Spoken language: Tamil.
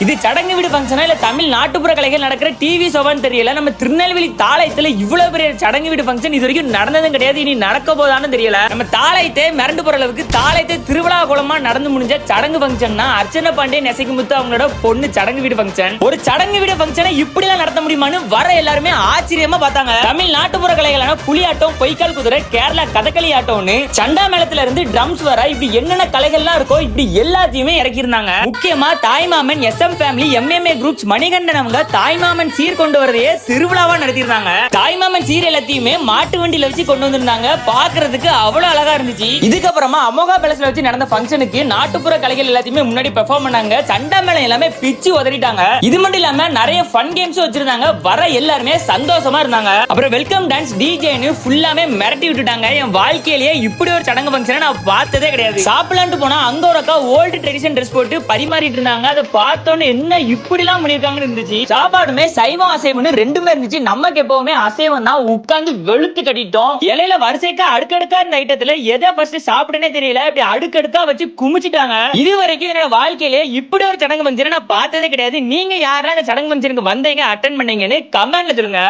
இது சடங்கு வீடு ஃபங்க்ஷனா இல்ல தமிழ் நாட்டுப்புற கலைகள் நடக்கிற டிவி ஷோவான்னு தெரியல. நம்ம திருநெல்வேலி தாளையத்துல இவ்வளவு பெரிய சடங்கு வீடு ஃபங்க்ஷன் இது வரைக்கும் நடந்ததும் கிடையாது, இனி நடக்க போதான்னு தெரியல. நம்ம தாளையத்தை மிரண்டு போற அளவுக்கு தாளையத்தை திருவிழா கோலமா நடந்து முடிஞ்ச சடங்கு ஃபங்க்ஷன்னா அர்ச்சனா பாண்டே நெசைக்குமுத்து அவங்களோட பொண்ணு சடங்கு வீடு ஃபங்க்ஷன். ஒரு சடங்கு வீடு ஃபங்க்ஷனை இப்படி எல்லாம் நடத்த முடியுமான்னு வர எல்லாருமே ஆச்சரியமா பார்த்தாங்க. தமிழ் நாட்டுப்புற கலைகளான புலியாட்டம், பொய்க்கால் குதிரை, கேரளா கதகளி ஆட்டம்னு சண்டா மேளத்துல இருந்து ட்ரம்ஸ் வர இப்படி என்னென்ன கலைகள்லாம் இருக்கோ இப்படி எல்லாத்தையுமே இறக்கி இருந்தாங்க. முக்கியமா தாய்மாமன் ஃபேமிலி எம்எம்ஏ குரூப்ஸ் மணிகண்டன் அவங்க தாய்மாமன் சீர் கொண்டு வரதையே திருவிழாவா நடத்திருந்தாங்க. தாய்மாமன் சீர் எல்லாத்தையுமே மாட்டு வண்டியில வச்சு கொண்டு வந்திருந்தாங்க. பாக்குறதுக்கு அவ்வளவு அழகா இருந்துச்சு. இதுக்கப்புறமா அமோகா பேலஸ்ல வச்சு நடந்த ஃபங்க்ஷனுக்கு நாட்டுப்புற கலைகள் எல்லாத்தையுமே முன்னாடி பெர்ஃபார்ம் பண்ணாங்க. சண்டா மேளம் எல்லாமே பிச்சு உதறிட்டாங்க. இது மட்டும் இல்லாம நிறைய ஃபன் கேம்ஸ் வச்சிருந்தாங்க. வர எல்லாருமே சந்தோஷமா இருந்தாங்க. அப்புறம் வெல்கம் டான்ஸ் டிஜேன்னு ஃபுல்லாமே மிரட்டி விட்டுட்டாங்க. என் வாழ்க்கையிலேயே இப்படி ஒரு சடங்கு ஃபங்க்ஷனை நான் பார்த்ததே கிடையாது. சாப்பிடலான்ட்டு போனா அங்க ஒரு அக்கா ஓல்டு ட்ரெடிஷன் ட்ரெஸ் போட்டு பரிமாறிட்டு இருந்தாங்க. அதை பார்த்தோன்னு என்ன இப்படி எல்லாம் பண்ணிருக்காங்கன்னு இருந்துச்சு. சாப்பாடுமே சைவம் அசைவம்னு ரெண்டுமே இருந்துச்சு. நமக்கு எப்பவுமே அசைவம் தான் உட்கார்ந்து வெளுத்து கட்டிட்டோம். இலையில வரிசைக்கா அடுக்கடுக்கா இந்த ஐட்டத்துல எதை ஃபர்ஸ்ட் சாப்பிடுனே தெரியல. இப்படி அடுக்கடுக்கா வச்சு குமிச்சிட்டாங்க. இது வரைக்கும் என்னோட வாழ்க்கையிலே இப்படி ஒரு சடங்கு ஃபங்க்ஷனை நான் பார்த்ததே கிடையாது. நீங்க யாரா இந்த சடங்கு ஃபங்க்ஷனுக்கு வந்தீங்க, அட்டென்ட் பண்ணீங்கன்னு கமெண்ட்ல சொல்லுங்க.